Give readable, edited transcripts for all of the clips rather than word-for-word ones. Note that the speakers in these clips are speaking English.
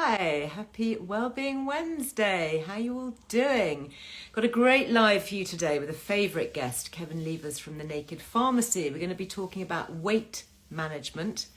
Hi, happy Wellbeing Wednesday. How you all doing? Got a great live for you today with a favourite guest, Kevin Levers from the Naked Pharmacy. We're going to be talking about weight management,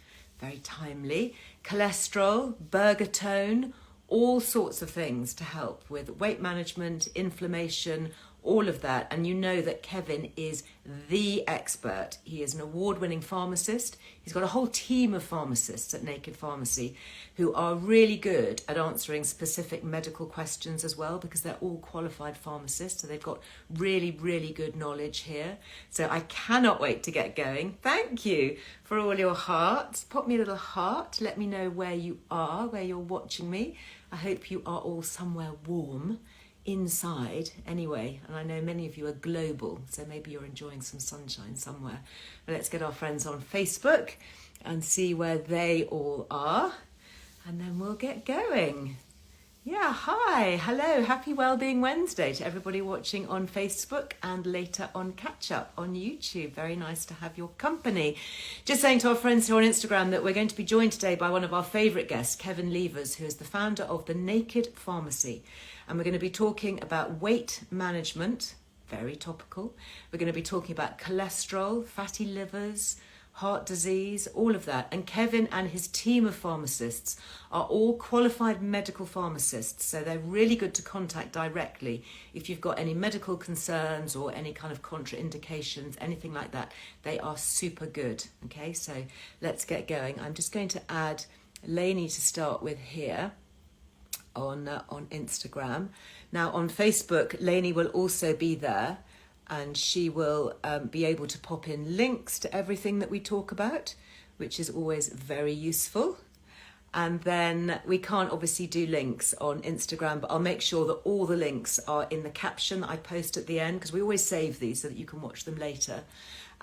very timely, cholesterol, burger tone, all sorts of things to help with weight management, inflammation, all of that. And you know that Kevin is the expert. He is an award-winning pharmacist. He's got a whole team of pharmacists at Naked Pharmacy who are really good at answering specific medical questions as well, because they're all qualified pharmacists. So they've got really, really good knowledge here. So I cannot wait to get going. Thank you for all your hearts. Pop me a little heart. Let me know where you are, where you're watching me. I hope you are all somewhere warm inside anyway, and I know many of you are global, so maybe you're enjoying some sunshine somewhere. But let's get our friends on Facebook and see where they all are, and then we'll get going. Yeah, hi, hello, happy Wellbeing Wednesday to everybody watching on Facebook and later on Catch Up on YouTube. Very nice to have your company. Just saying to our friends here on Instagram that we're going to be joined today by one of our favourite guests, Kevin Levers, who is the founder of the Naked Pharmacy. And we're going to be talking about weight management, very topical. We're going to be talking about cholesterol, fatty livers, heart disease, all of that. And Kevin and his team of pharmacists are all qualified medical pharmacists. So they're really good to contact directly if you've got any medical concerns or any kind of contraindications, anything like that. They are super good. Okay, so let's get going. I'm just going to add Lainey to start with here on Instagram. Now on Facebook, Lainey will also be there, and she will be able to pop in links to everything that we talk about, which is always very useful. And then we can't obviously do links on Instagram, but I'll make sure that all the links are in the caption I post at the end, because we always save these so that you can watch them later.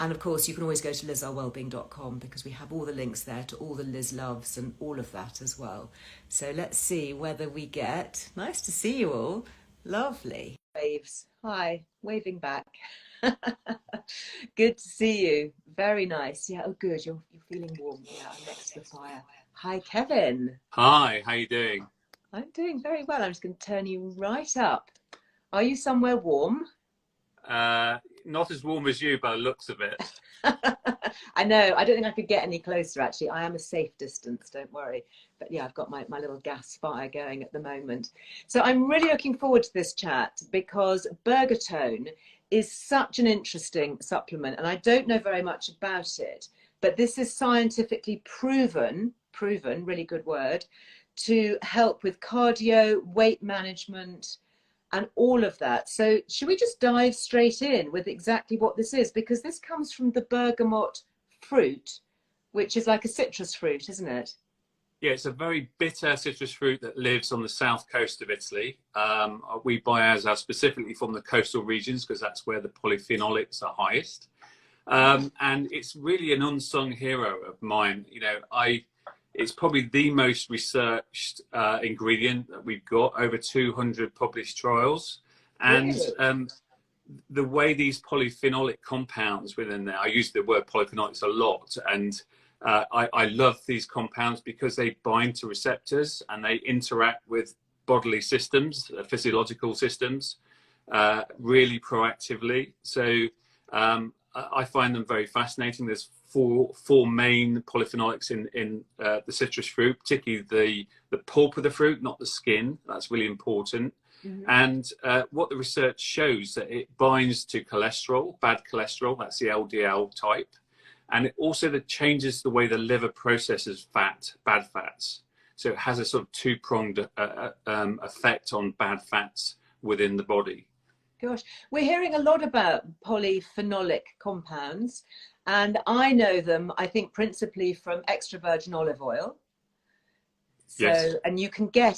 And of course, you can always go to lizearlewellbeing.com, because we have all the links there to all the Liz Loves and all of that as well. So let's see whether we get... Nice to see you all. Lovely. Waves. Hi. Waving back. Good to see you. Very nice. Yeah, oh good. You're feeling warm. Yeah, I'm next to the fire. Hi, Kevin. Hi, how you doing? I'm doing very well. I'm just going to turn you right up. Are you somewhere warm? Not as warm as you by the looks of it. I know. I don't think I could get any closer, actually. I am a safe distance, don't worry. But yeah, I've got my little gas fire going at the moment. So I'm really looking forward to this chat, because burger tone is such an interesting supplement, and I don't know very much about it, but this is scientifically proven, really good word, to help with cardio, weight management, and all of that. So should we just dive straight in with exactly what this is? Because this comes from the bergamot fruit, which is like a citrus fruit, isn't it? Yeah, it's a very bitter citrus fruit that lives on the south coast of Italy. We buy ours out specifically from the coastal regions, because that's where the polyphenolics are highest. And it's really an unsung hero of mine. You know, it's probably the most researched ingredient that we've got, over 200 published trials. And the way these polyphenolic compounds within there, I use the word polyphenolics a lot, and I love these compounds because they bind to receptors and they interact with bodily systems, physiological systems, really proactively. So I find them very fascinating. There's four main polyphenolics in the citrus fruit, particularly the pulp of the fruit, not the skin. That's really important. Mm-hmm. And what the research shows, that it binds to cholesterol, bad cholesterol, that's the LDL type. And it also that changes the way the liver processes fat, bad fats. So it has a sort of two-pronged effect on bad fats within the body. Gosh, we're hearing a lot about polyphenolic compounds, and I know them, I think, principally from extra virgin olive oil. So, yes. And you can get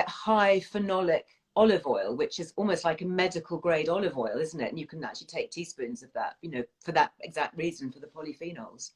high phenolic olive oil, which is almost like a medical grade olive oil, isn't it? And you can actually take teaspoons of that, you know, for that exact reason, for the polyphenols.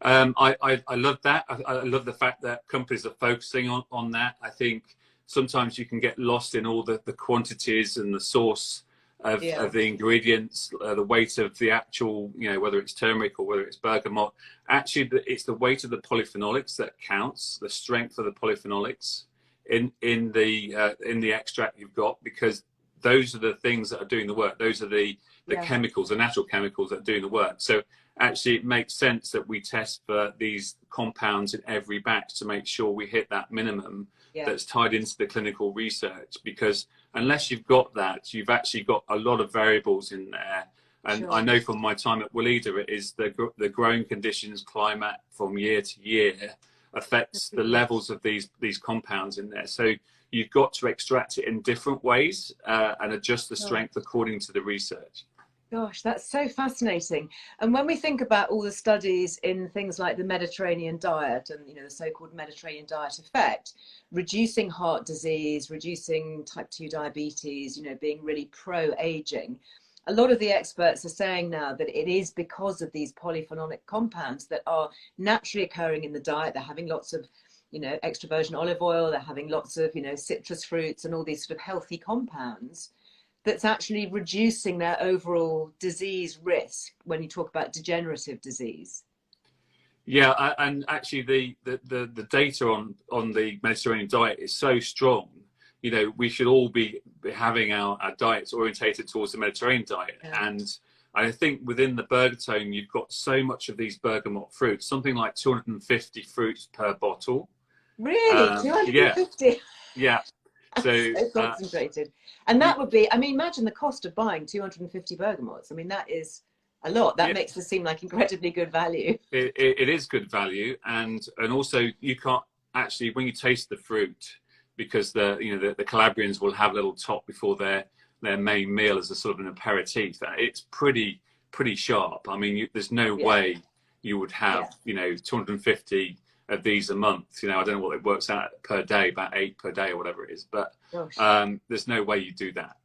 I love that. I love the fact that companies are focusing on that. I think sometimes you can get lost in all the quantities and the source of the ingredients, the weight of the actual, whether it's turmeric or whether it's bergamot. Actually, it's the weight of the polyphenolics that counts, the strength of the polyphenolics in the extract you've got, because those are the things that are doing the work. Those are the chemicals, the natural chemicals that are doing the work. So actually, it makes sense that we test for these compounds in every batch to make sure we hit that minimum that's tied into the clinical research, because unless you've got that, you've actually got a lot of variables in there. And I know from my time at Eare, it is the growing conditions, climate from year to year affects the levels of these compounds in there. So you've got to extract it in different ways and adjust the strength according to the research. Gosh, that's so fascinating. And when we think about all the studies in things like the Mediterranean diet and the so-called Mediterranean diet effect, reducing heart disease, reducing type 2 diabetes, being really pro-aging, a lot of the experts are saying now that it is because of these polyphenolic compounds that are naturally occurring in the diet. They're having lots of extra virgin olive oil, they're having lots of citrus fruits and all these sort of healthy compounds, that's actually reducing their overall disease risk when you talk about degenerative disease. Yeah, and actually the data on the Mediterranean diet is so strong. We should all be having our diets orientated towards the Mediterranean diet. And I think within the bergatone, you've got so much of these bergamot fruits, something like 250 fruits per bottle. Really? 250? Yeah. So concentrated. And that would be, imagine the cost of buying 250 bergamots. That is a lot. That makes this seem like incredibly good value. It is good value. And also you can't actually, when you taste the fruit, because the Calabrians will have a little top before their main meal as a sort of an aperitif. It's pretty sharp. There's no way you would have 250 of these a month. I don't know what it works out per day, about 8 per day or whatever it is, but there's no way you do that.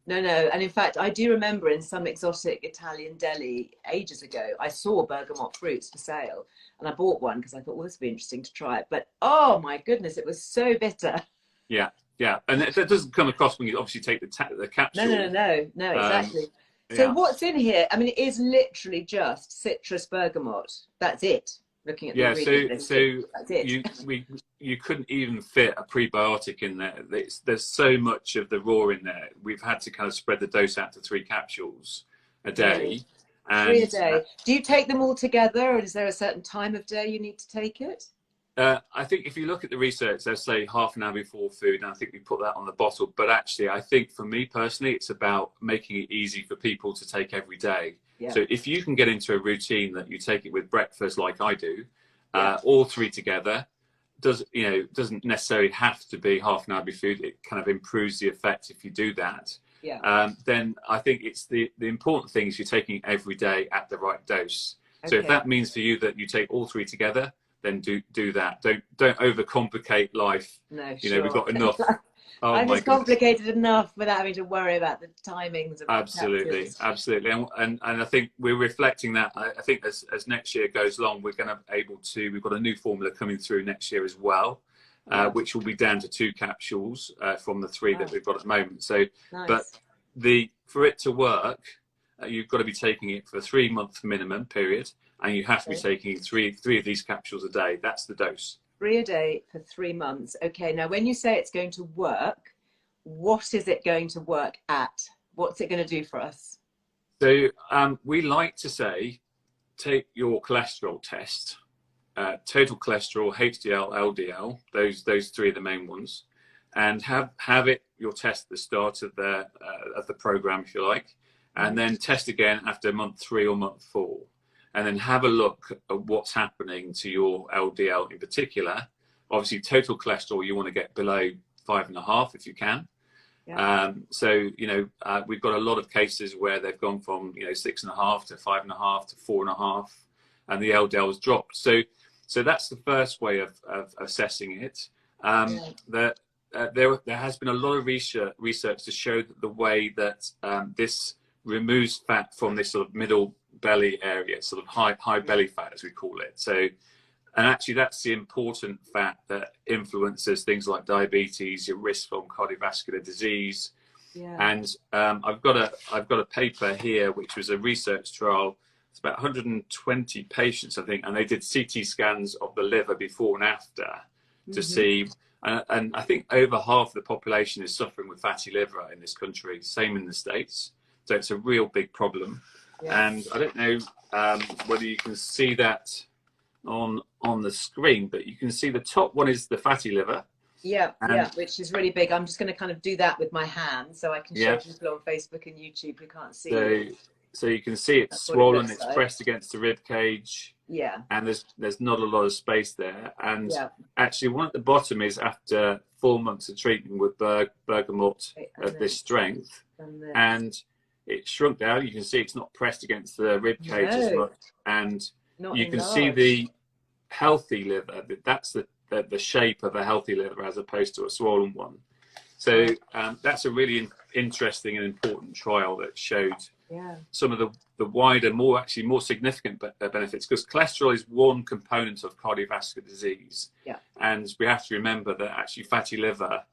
No. And in fact, I do remember in some exotic Italian deli ages ago, I saw bergamot fruits for sale and I bought one because I thought, well, this would be interesting to try it. But oh my goodness, it was so bitter. Yeah. And it doesn't come across when you obviously take the capsule. No, exactly. So what's in here? It is literally just citrus bergamot. That's it. Looking at the ingredients, that's it. You couldn't even fit a prebiotic in there. There's so much of the raw in there. We've had to kind of spread the dose out to 3 capsules a day. Really? 3 a day. Do you take them all together, or is there a certain time of day you need to take it? I think if you look at the research, they'll say half an hour before food, and I think we put that on the bottle. But actually, I think for me personally, it's about making it easy for people to take every day. Yeah. So if you can get into a routine that you take it with breakfast like I do, all 3 together, doesn't necessarily have to be half an hour before food. It kind of improves the effect if you do that. Yeah. Then I think it's the important thing is you're taking it every day at the right dose. Okay. So if that means for you that you take all 3 together, then do that. Don't overcomplicate life. No, sure. We've got enough. I'm just complicated enough without having to worry about the timings. Absolutely. And I think we're reflecting that. I think as next year goes along, we're going to we've got a new formula coming through next year as well, which will be down to 2 capsules from the 3 that we've got at the moment. So, but for it to work, you've got to be taking it for a 3-month minimum period, and you have to be taking 3 of these capsules a day. That's the dose. 3 a day for 3 months. Okay, now when you say it's going to work, what is it going to work at? What's it going to do for us? So we like to say, take your cholesterol test, total cholesterol, HDL, LDL, those 3 are the main ones, and have it your test at the start of the program, if you like, and then test again after month 3 or month 4. And then have a look at what's happening to your LDL in particular. Obviously, total cholesterol, you want to get below 5.5 if you can. Yeah. We've got a lot of cases where they've gone from 6.5 to 5.5 to 4.5, and the LDL has dropped. So that's the first way of assessing it. There has been a lot of research to show that the way that this removes fat from this sort of middle belly area, sort of high belly fat as we call it. So, and actually that's the important fat that influences things like diabetes, your risk from cardiovascular disease. And I've got a paper here, which was a research trial. It's about 120 patients, I think, and they did CT scans of the liver before and after to see. And I think over half the population is suffering with fatty liver in this country. Same in the States. So it's a real big problem. And I don't know whether you can see that on the screen, but you can see the top one is the fatty liver. Which is really big. I'm just going to kind of do that with my hand so I can show people on Facebook and YouTube who can't see. So you can see it's swollen, it's pressed against the rib cage. And there's not a lot of space there. And actually one at the bottom is after 4 months of treatment with bergamot of this strength. And it shrunk down. You can see it's not pressed against the rib cage as much. And you can see the healthy liver. That's the shape of a healthy liver as opposed to a swollen one. So that's a really interesting and important trial that showed some of the wider, more significant benefits, because cholesterol is one component of cardiovascular disease. And we have to remember that actually fatty liver,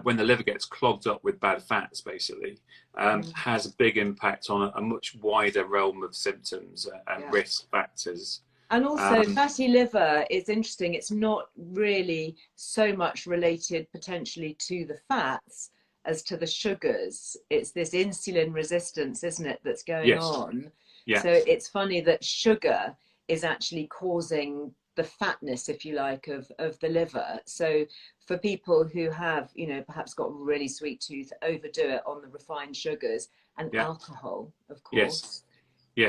when the liver gets clogged up with bad fats, basically, has a big impact on a much wider realm of symptoms and risk factors. And also fatty liver is interesting. It's not really so much related potentially to the fats as to the sugars. It's this insulin resistance, isn't it, that's going on. So it's funny that sugar is actually causing the fatness, if you like, of the liver. So for people who have, perhaps got a really sweet tooth, overdo it on the refined sugars and alcohol, of course.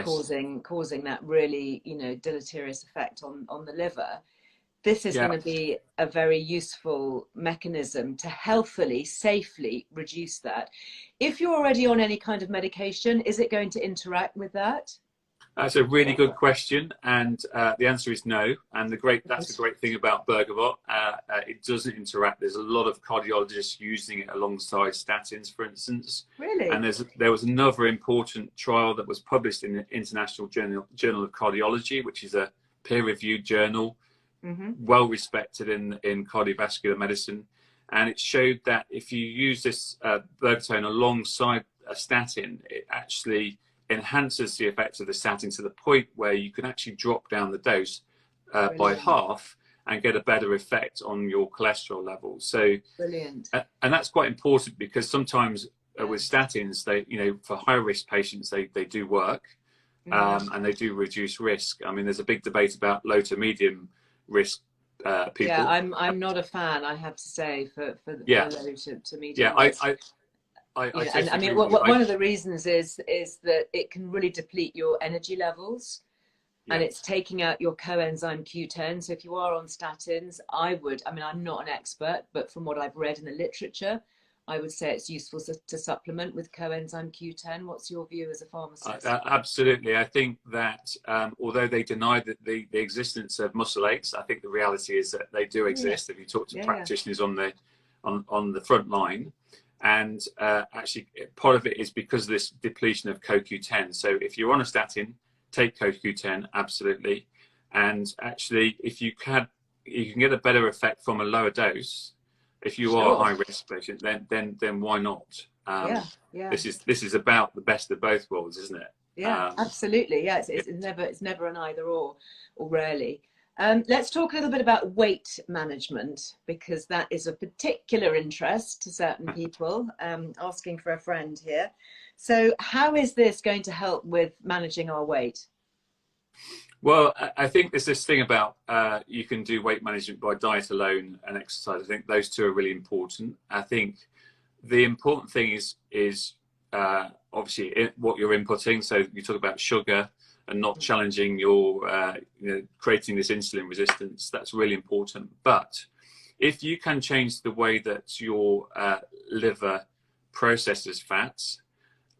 Causing that really, deleterious effect on the liver. This is going to be a very useful mechanism to healthily, safely reduce that. If you're already on any kind of medication, is it going to interact with that? That's a really good question, and the answer is no. And that's the great thing about bergamot. It doesn't interact. There's a lot of cardiologists using it alongside statins, for instance. Really? And there was another important trial that was published in the International Journal of Cardiology, which is a peer-reviewed journal, well respected in cardiovascular medicine. And it showed that if you use this bergatone alongside a statin, it actually enhances the effects of the statin to the point where you can actually drop down the dose by half and get a better effect on your cholesterol levels. So brilliant. And that's quite important, because sometimes with statins, they, for high risk patients, they do work and they do reduce risk. I mean, there's a big debate about low to medium risk people. Yeah, I'm not a fan, I have to say, for low to medium risk. I mean, one of the reasons is that it can really deplete your energy levels, and it's taking out your coenzyme Q10. So if you are on statins, I'm not an expert, but from what I've read in the literature, I would say it's useful to supplement with coenzyme Q10. What's your view as a pharmacist? Absolutely. I think that although they deny the existence of muscle aches, I think the reality is that they do exist. If you talk to practitioners on the front line. And actually, part of it is because of this depletion of CoQ10. So if you're on a statin, take CoQ10, absolutely. And actually, if you can get a better effect from a lower dose. If you are a high risk patient, then why not? This is about the best of both worlds, isn't it? Yeah, absolutely. Yeah, it's never an either or rarely. Let's talk a little bit about weight management, because that is of particular interest to certain people. Asking for a friend here. So how is this going to help with managing our weight? Well, I think there's this thing about you can do weight management by diet alone and exercise. I think those two are really important. I think the important thing is obviously what you're inputting. So you talk about sugar and not challenging your, creating this insulin resistance. That's really important. But if you can change the way that your liver processes fats,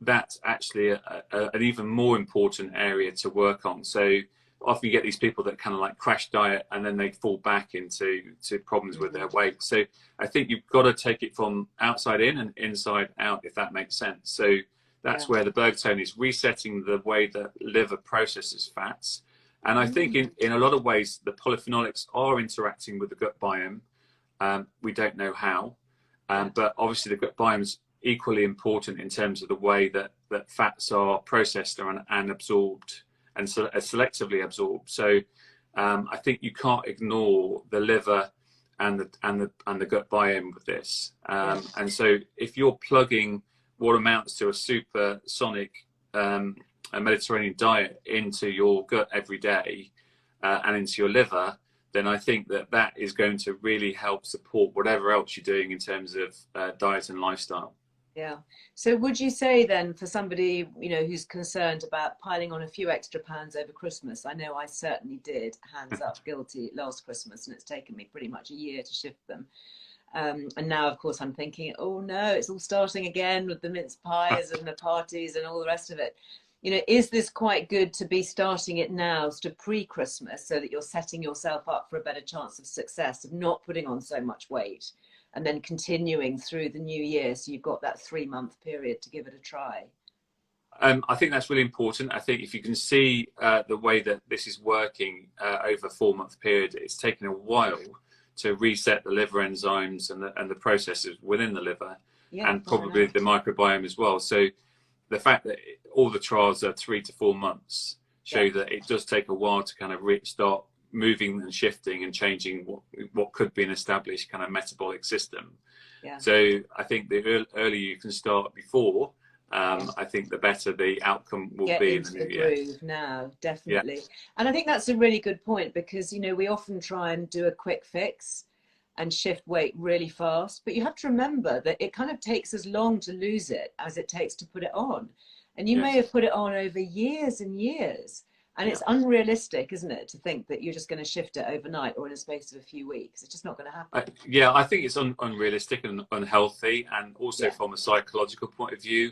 that's actually an even more important area to work on. So often you get these people that kind of like crash diet and then they fall back into problems with their weight. So I think you've got to take it from outside in and inside out, if that makes sense. So that's where the bergatone is resetting the way that liver processes fats. And I think in a lot of ways, the polyphenolics are interacting with the gut biome. We don't know how, but obviously the gut biome equally important in terms of the way that fats are processed and absorbed and selectively absorbed. So I think you can't ignore the liver and the gut biome with this. And so if you're plugging what amounts to a supersonic a Mediterranean diet into your gut every day and into your liver, then I think that is going to really help support whatever else you're doing in terms of diet and lifestyle. Yeah. So would you say then, for somebody, you know, who's concerned about piling on a few extra pounds over Christmas, I know I certainly did, hands up, guilty, last Christmas, and it's taken me pretty much a year to shift them. And now, of course, I'm thinking, oh no, it's all starting again with the mince pies and the parties and all the rest of it. You know, is this quite good to be starting it now, to pre-Christmas, so that you're setting yourself up for a better chance of success, of not putting on so much weight, and then continuing through the new year, so you've got that 3-month period to give it a try? I think that's really important. I think if you can see the way that this is working over a 4-month period, it's taken a while to reset the liver enzymes and the processes within the liver, and probably the microbiome as well. So the fact that all the trials are 3 to 4 months show that it does take a while to kind of start moving and shifting and changing what could be an established kind of metabolic system. So I think the earlier you can start before, I think the better the outcome will be in the new year. Groove now, definitely. And I think that's a really good point, because, you know, we often try and do a quick fix and shift weight really fast, but you have to remember that it kind of takes as long to lose it as it takes to put it on. And you may have put it on over years and years, and it's unrealistic, isn't it, to think that you're just going to shift it overnight or in a space of a few weeks. It's just not going to happen. I think it's unrealistic and unhealthy, and also from a psychological point of view,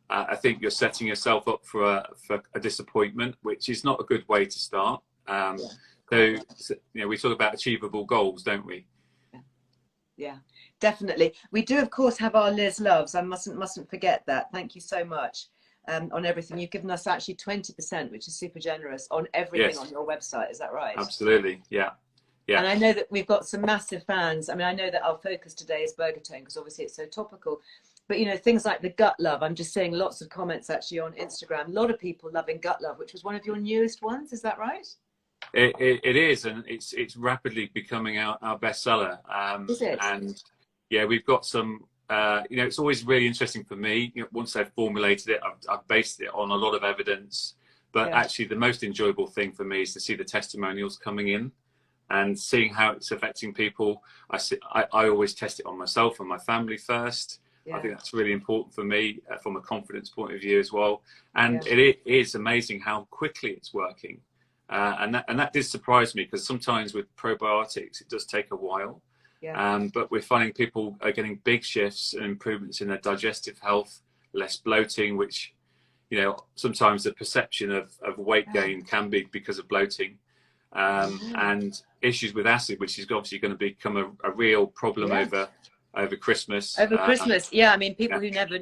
I think you're setting yourself up for a disappointment, which is not a good way to start. So, you know, we talk about achievable goals, don't we? Yeah, definitely. We do, of course, have our Liz Loves. I mustn't forget that. Thank you so much on everything. You've given us actually 20%, which is super generous, on everything on your website. Is that right? Absolutely. Yeah. And I know that we've got some massive fans. I mean, I know that our focus today is Burger Tone, because obviously it's so topical. But, you know, things like the Gut Love, I'm just seeing lots of comments actually on Instagram. A lot of people loving Gut Love, which was one of your newest ones. Is that right? It is, and it's rapidly becoming our bestseller. Is it? And yeah, we've got some. You know, it's always really interesting for me. You know, once I've formulated it, I've based it on a lot of evidence. But actually, the most enjoyable thing for me is to see the testimonials coming in and seeing how it's affecting people. I always test it on myself and my family first. I think that's really important for me from a confidence point of view as well. And it is amazing how quickly it's working. And that did surprise me, because sometimes with probiotics, it does take a while. But we're finding people are getting big shifts and improvements in their digestive health, less bloating, which, you know, sometimes the perception of weight gain can be because of bloating, and issues with acid, which is obviously going to become a real problem over Christmas. Over Christmas, I mean, people who never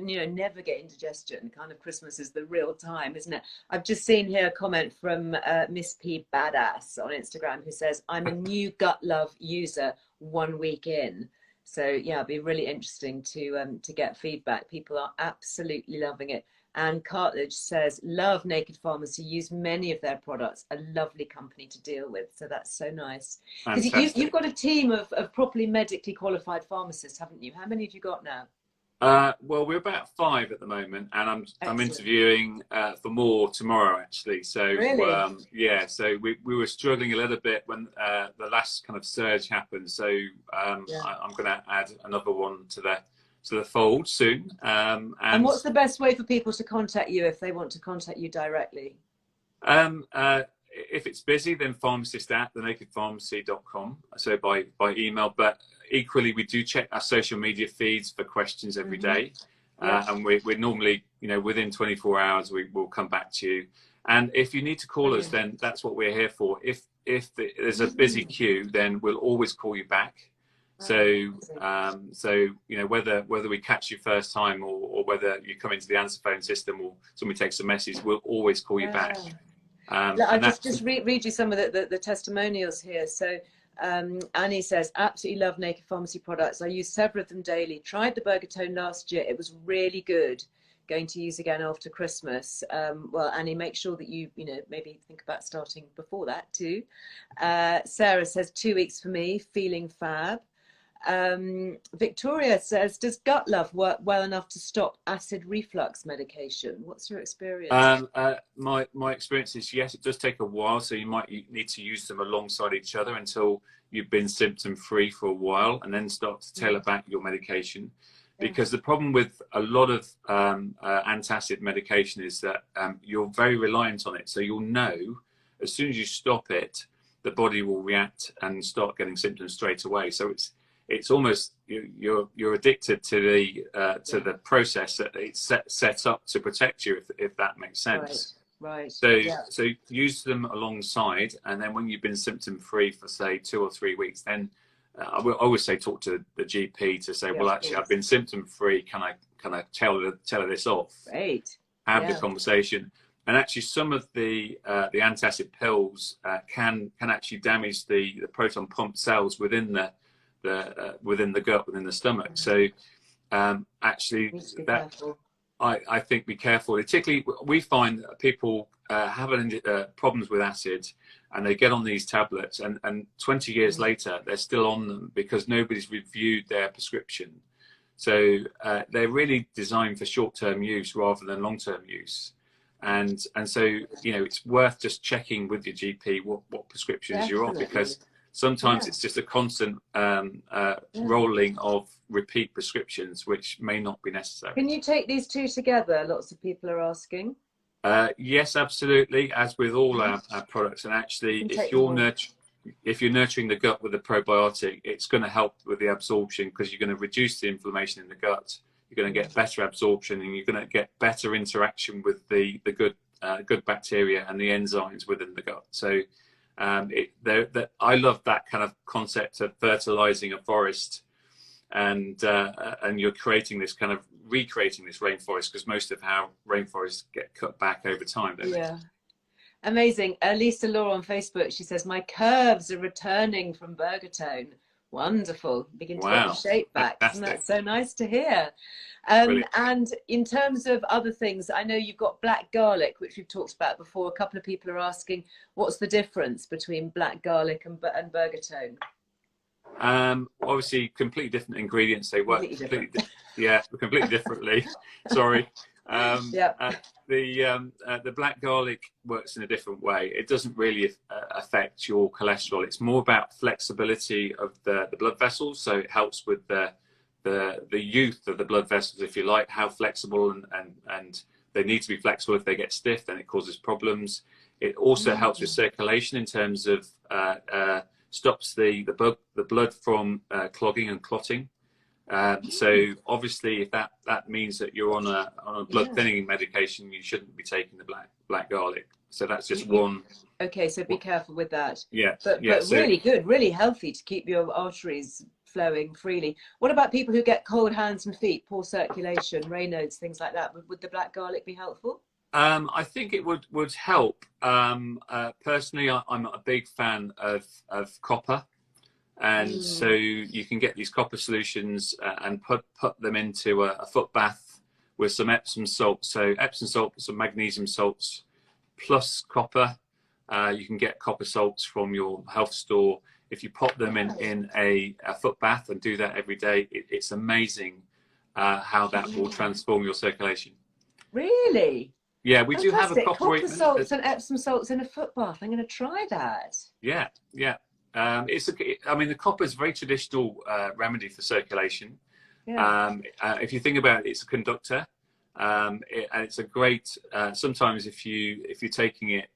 get indigestion, kind of Christmas is the real time, isn't it? I've just seen here a comment from Miss P Badass on Instagram, who says, "I'm a new Gut Love user 1 week in." So yeah, it'd be really interesting to get feedback. People are absolutely loving it. And Cartledge says, "Love Naked Pharmacy, use many of their products, a lovely company to deal with." So that's so nice. Because you've got a team of properly medically qualified pharmacists, haven't you? How many have you got now? Well, we're about 5 at the moment, and I'm interviewing for more tomorrow, actually. So really? So we were struggling a little bit when the last kind of surge happened. So I'm going to add another one to the fold soon. And what's the best way for people to contact you if they want to contact you directly? If it's busy, then pharmacist@thenakedpharmacy.com, so by email. But equally, we do check our social media feeds for questions every day. And we're normally, you know, within 24 hours, we will come back to you. And if you need to call us, then that's what we're here for. If there's a busy queue, then we'll always call you back. So you know, whether we catch you first time or whether you come into the answer phone system or somebody takes a message, we'll always call you back. I'll just read you some of the testimonials here. So Annie says, absolutely love Naked Pharmacy products. I use several of them daily. Tried the Bergatone last year. It was really good. Going to use again after Christmas. Well, Annie, make sure that you maybe think about starting before that too. Sarah says 2 weeks for me, feeling fab. Victoria says, does gut love work well enough to stop acid reflux medication? What's your experience? My experience is, yes, it does take a while, so you might need to use them alongside each other until you've been symptom free for a while, and then start to tailor back your medication. Because the problem with a lot of antacid medication is that you're very reliant on it. So you'll know as soon as you stop it, the body will react and start getting symptoms straight away. So it's almost you're addicted to the process that it's set up to protect you, if that makes sense. Right. So use them alongside, and then when you've been symptom free for say 2 or 3 weeks, then I will always say talk to the GP to say, well, actually, I've been symptom free. Can I tell her this off? Great. Have the conversation. And actually, some of the antacid pills can actually damage the proton pump cells within the gut, within the stomach. So actually, that I think be careful. Particularly, we find that people having problems with acid, and they get on these tablets, and 20 years later they're still on them because nobody's reviewed their prescription. So they're really designed for short-term use rather than long-term use. And so it's worth just checking with your GP what prescriptions you're on, because sometimes it's just a constant rolling of repeat prescriptions, which may not be necessary. Can you take these two together? Lots of people are asking. Yes, absolutely, as with all our products. And actually, if you're nurturing the gut with a probiotic, it's going to help with the absorption, because you're going to reduce the inflammation in the gut. You're going to get better absorption, and you're going to get better interaction with the good bacteria and the enzymes within the gut. So I love that kind of concept of fertilizing a forest, and you're creating this kind of recreating this rainforest, because most of our rainforests get cut back over time, don't they? Amazing. Lisa Law on Facebook, she says, my curves are returning from Bergatone. Wonderful. Begin to get the shape back. Isn't that so nice to hear? And in terms of other things, I know you've got black garlic, which we've talked about before. A couple of people are asking, what's the difference between black garlic and Bergatone? Obviously, completely different ingredients. They work completely differently. Sorry. The black garlic works in a different way. It doesn't really affect your cholesterol. It's more about flexibility of the blood vessels. So it helps with the youth of the blood vessels, if you like, how flexible and they need to be flexible. If they get stiff, then it causes problems. It also helps with circulation in terms of stops the blood from clogging and clotting. So obviously, if that means that you're on a blood thinning medication, you shouldn't be taking the black garlic. So that's just one. Okay, so be careful with that. But really good, really healthy to keep your arteries flowing freely. What about people who get cold hands and feet, poor circulation, Raynaud's, things like that? Would the black garlic be helpful? I think it would help. Personally, I'm a big fan of copper. And so you can get these copper solutions and put them into a foot bath with some Epsom salts. So Epsom salts, some magnesium salts, plus copper. You can get copper salts from your health store. If you pop them in a foot bath and do that every day, it's amazing how that will transform your circulation. Really? Yeah, we do have a copper salts and Epsom salts in a foot bath. I'm going to try that. Yeah. The copper is a very traditional remedy for circulation. If you think about it, it's a conductor, and it's a great. Sometimes if you're taking it,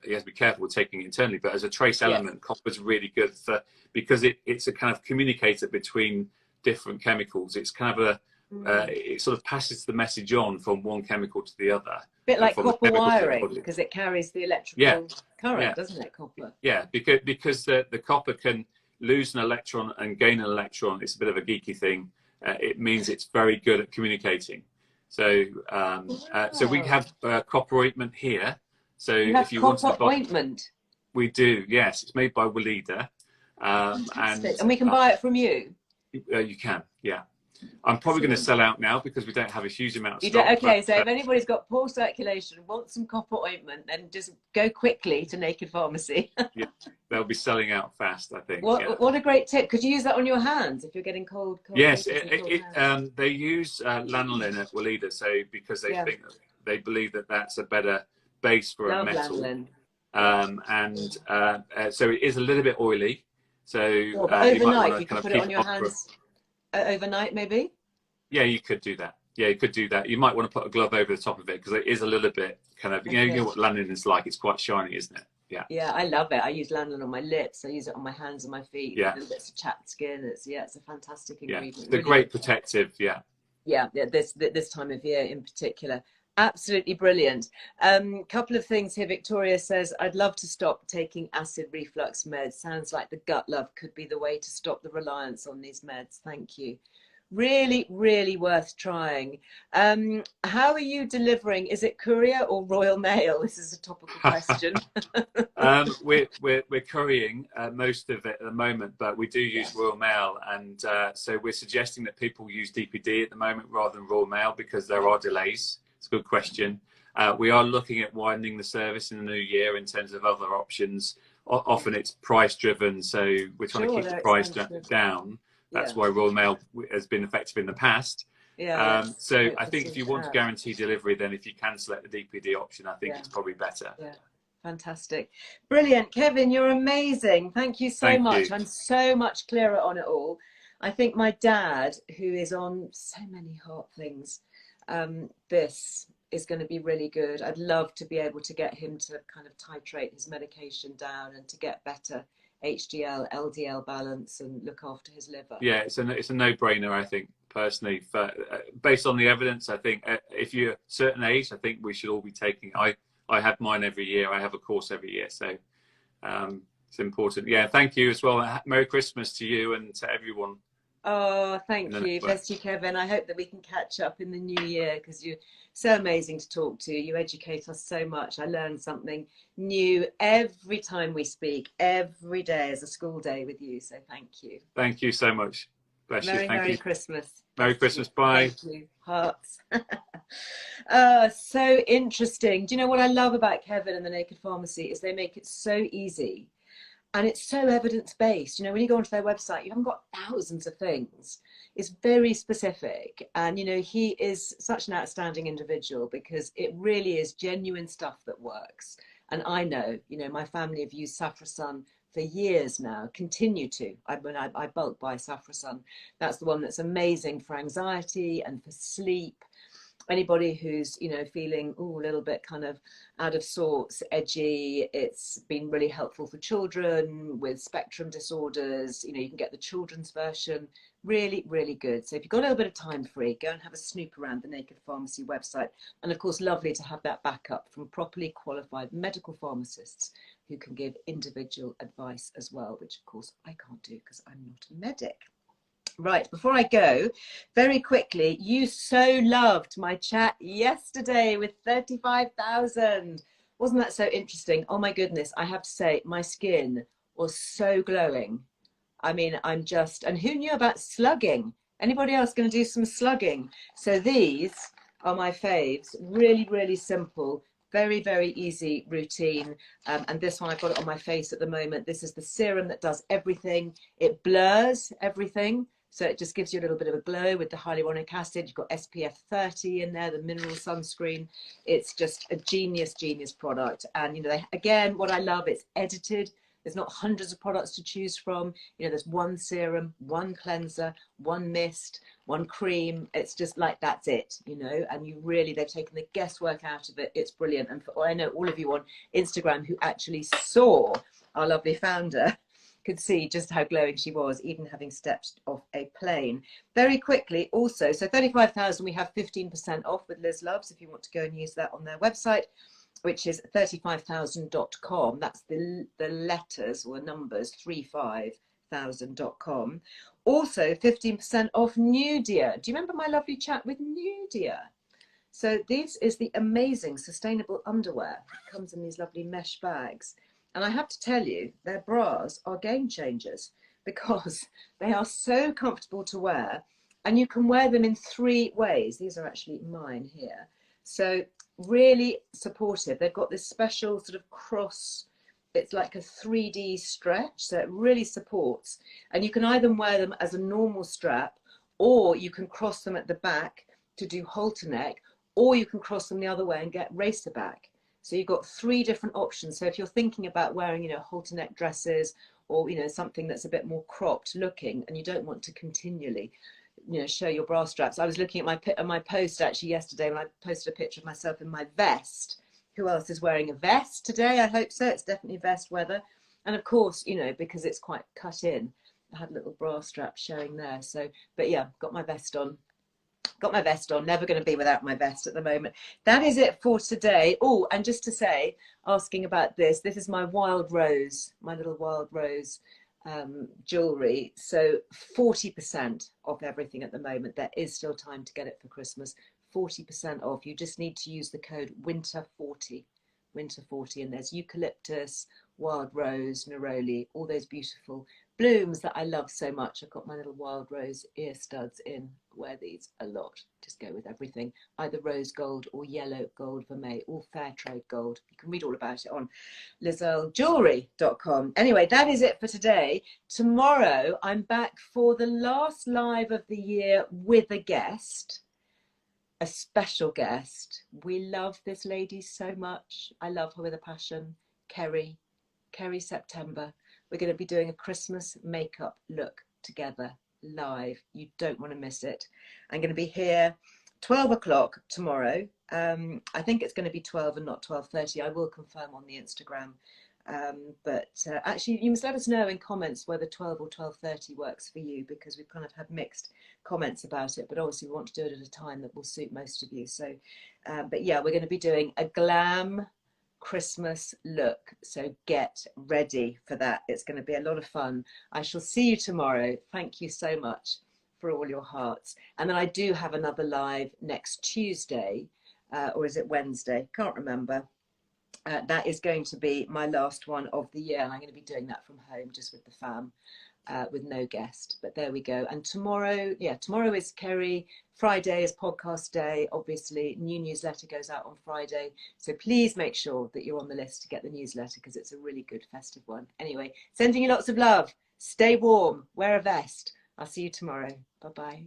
you have to be careful with taking it internally. But as a trace element, copper is really good because it's a kind of communicator between different chemicals. It's kind of it sort of passes the message on from one chemical to the other. Bit like copper wiring, because it carries the electrical current, doesn't it, copper? Yeah, because the copper can lose an electron and gain an electron. It's a bit of a geeky thing. It means it's very good at communicating. So so we have copper ointment here. So if you want copper ointment, we do. Yes, it's made by Weleda. Fantastic. And we can buy it from you. You can, yeah. I'm probably going to sell out now because we don't have a huge amount of You stock. don't, okay, so if anybody's got poor circulation, wants some copper ointment, then just go quickly to Naked Pharmacy. Yeah, they'll be selling out fast, I think. What a great tip. Could you use that on your hands if you're getting cold Yes, hands? they use lanolin at Weleda, so because they think they believe that that's a better base for a metal. So it is a little bit oily. So overnight, you can put it on your hands. Overnight, maybe? Yeah, you could do that. Yeah, you could do that. You might want to put a glove over the top of it because it is a little bit kind of, you know what lanolin is like. It's quite shiny, isn't it? Yeah. Yeah, I love it. I use lanolin on my lips. I use it on my hands and my feet. Yeah. Little bits of chapped skin. It's a fantastic ingredient. Yeah. The great protective. Yeah. Yeah. This time of year in particular. Absolutely brilliant. Couple of things here. Victoria says, I'd love to stop taking acid reflux meds. Sounds like the gut love could be the way to stop the reliance on these meds. Thank you. Really, really worth trying. How are you delivering? Is it courier or Royal Mail? This is a topical question. We're couriering most of it at the moment, but we do use Royal Mail, and so we're suggesting that people use DPD at the moment rather than Royal Mail because there are delays. It's a good question. We are looking at widening the service in the new year in terms of other options. Often it's price driven, so we're trying to keep the price down. That's why Royal Mail has been effective in the past. So I think if you want to guarantee delivery, then if you can select the DPD option, I think it's probably better. Yeah, fantastic. Brilliant. Kevin, you're amazing. Thank you so much. I'm so much clearer on it all. I think my dad, who is on so many heart things, this is going to be really good. I'd love to be able to get him to kind of titrate his medication down and to get better HDL, LDL balance and look after his liver. Yeah, it's a no-brainer, I think, personally. Based on the evidence, I think if you're a certain age, I think we should all be taking. I have mine every year. I have a course every year, so it's important. Yeah, thank you as well. Merry Christmas to you and to everyone. Oh, thank you. Bless you, Kevin. I hope that we can catch up in the new year because you're so amazing to talk to. You educate us so much. I learn something new every time we speak. Every day is a school day with you. So thank you. Thank you so much. Bless you. Thank Merry you. Christmas. Merry Christmas. Bye. Thank you. Hearts. So interesting. Do you know what I love about Kevin and the Naked Pharmacy is they make it so easy. And it's so evidence-based. You know, when you go onto their website, you haven't got thousands of things. It's very specific. And, you know, he is such an outstanding individual because it really is genuine stuff that works. And I know, you know, my family have used Saffrosun for years now, continue to. I bulk buy Saffrosun. That's the one that's amazing for anxiety and for sleep. Anybody who's, you know, feeling a little bit kind of out of sorts, edgy, it's been really helpful for children with spectrum disorders. You know, you can get the children's version. Really, really good. So if you've got a little bit of time free, go and have a snoop around the Naked Pharmacy website. And of course, lovely to have that backup from properly qualified medical pharmacists who can give individual advice as well, which of course I can't do because I'm not a medic. Right, before I go, very quickly, you so loved my chat yesterday with 35,000. Wasn't that so interesting? Oh my goodness, I have to say, my skin was so glowing. I mean, and who knew about slugging? Anybody else going to do some slugging? So these are my faves, really, really simple. Very, very easy routine. And this one, I've got it on my face at the moment. This is the serum that does everything. It blurs everything. So it just gives you a little bit of a glow with the hyaluronic acid. You've got SPF 30 in there, the mineral sunscreen. It's just a genius product. And, you know, again, what I love, it's edited. There's not hundreds of products to choose from. You know, there's one serum, one cleanser, one mist, one cream. It's just like, that's it, you know, and they've taken the guesswork out of it. It's brilliant. And I know all of you on Instagram who actually saw our lovely founder could see just how glowing she was, even having stepped off a plane. Very quickly also, so 35,000, we have 15% off with Liz Loves if you want to go and use that on their website, which is 35,000.com. That's the letters or numbers, 35,000.com. Also 15% off Nudia. Do you remember my lovely chat with Nudia? So this is the amazing sustainable underwear. It comes in these lovely mesh bags. And I have to tell you, their bras are game changers because they are so comfortable to wear, and you can wear them in 3 ways. These are actually mine here. So really supportive. They've got this special sort of cross, it's like a 3D stretch, so it really supports. And you can either wear them as a normal strap, or you can cross them at the back to do halter neck, or you can cross them the other way and get racer back. So you've got 3 different options. So if you're thinking about wearing, halter neck dresses, or something that's a bit more cropped looking, and you don't want to continually, show your bra straps. I was looking at my post actually yesterday when I posted a picture of myself in my vest. Who else is wearing a vest today? I hope so. It's definitely vest weather. And of course, because it's quite cut in, I had a little bra strap showing there. So, but yeah, got my vest on. Never going to be without my vest at the moment. That is it for today. Oh, and just to say, asking about this is my wild rose, my little wild rose jewelry. So 40% off everything at the moment. There is still time to get it for Christmas. 40% off. You just need to use the code winter40, and there's eucalyptus, wild rose, neroli, all those beautiful blooms that I love so much. I've got my little wild rose ear studs in. Wear these a lot. Just go with everything, either rose gold or yellow gold vermeil, or fair trade gold. You can read all about it on lizearlejewelry.com. Anyway, that is it for today. Tomorrow I'm back for the last live of the year with a guest, a special guest. We love this lady so much. I love her with a passion. Kerry September. We're going to be doing a Christmas makeup look together live. You don't want to miss it. I'm going to be here 12 o'clock tomorrow. I think it's going to be 12 and not 12:30. I will confirm on the Instagram. But actually, you must let us know in comments whether 12 or 12:30 works for you, because we've kind of had mixed comments about it. But obviously, we want to do it at a time that will suit most of you. So, but yeah, we're going to be doing a glam Christmas look, so get ready for that. It's going to be a lot of fun. I shall see you tomorrow. Thank you so much for all your hearts. And then I do have another live next Tuesday, or is it Wednesday? Can't remember. That is going to be my last one of the year, and I'm going to be doing that from home just with the fam, with no guest. But there we go. And tomorrow is Kerry. Friday is podcast day. Obviously, new newsletter goes out on Friday. So please make sure that you're on the list to get the newsletter, because it's a really good festive one. Anyway, sending you lots of love. Stay warm. Wear a vest. I'll see you tomorrow. Bye-bye.